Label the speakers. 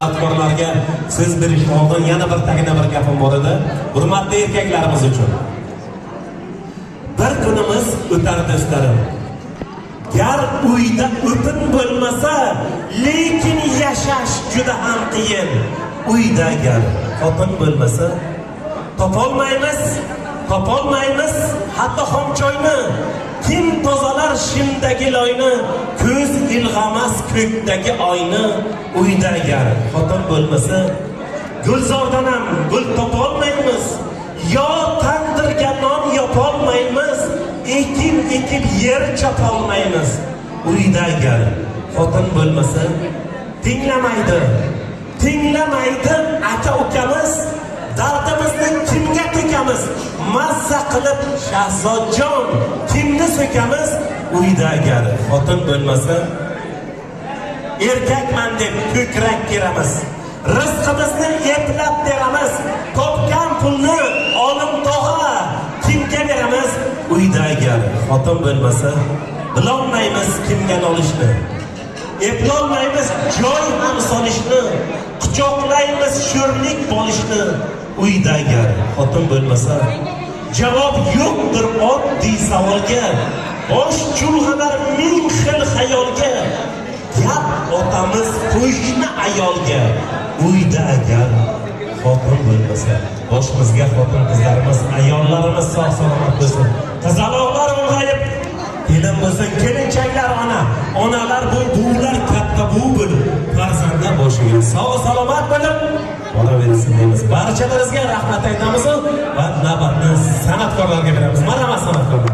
Speaker 1: Atkorlarga siz berishni oldin yana bir tagina bir gapim bor edi. Hurmatli erkaklarimiz uchun. Bir kunimiz o'tar do'stlarim. Gar uyda o'tin bo'lmasa, lekin yashash juda ham qiyin. Uyda gar xotin bo'lmasa, topolmaymiz hatto xom choyni. Kim tozalar shimdagi loyni, ko'z ilg'amas ko'kdagi oyni. Uyda gar xotin bo'lmasa, gulzordan ham gul topolmaymiz. Yo tandirga non yopolmaymiz, ekib yer chopolmaymiz. Uyda gar xotin bo'lmasa, tinglamaydi aka ukamiz, dardimizni kimga to'kamiz? Mazza qilib Shahzodjon kimni so'kamiz? Uyda gar xotin bo'lmasa, erkakman deb ko'krak keramiz, rizqimizni eplab beramiz, topgan pulni olim tog'a kimga beramiz? Uyda gar xotin bo'lmasa, bilolmaymiz kimga olishni, eplolmaymiz joy ham solishni, quchoqlaymiz sho'rlik bo'lishni. Uyda gar xotin bo'lmasa, javob yo'qdir oddiy savolga, bosh chulg'anar ming xil xayolga. Gap otamiz qo'shni ayolga. Uyda gar xotin bo'lmasa, boshimizga xotin qizlarimiz, ayollarimiz sog' salomat bo'lsin. Qizaloqlar ulg'ayib kelin bo'lsin, kelinchaklar onalar bu buvlar katta buv bo'lib, farzandlar boshiga sog' salomat bo'lib boraversin deymiz. Barchalaringizga rahmat aytamiz va navbatni san'atkorlarga beramiz. Marhamat san'atkorlar.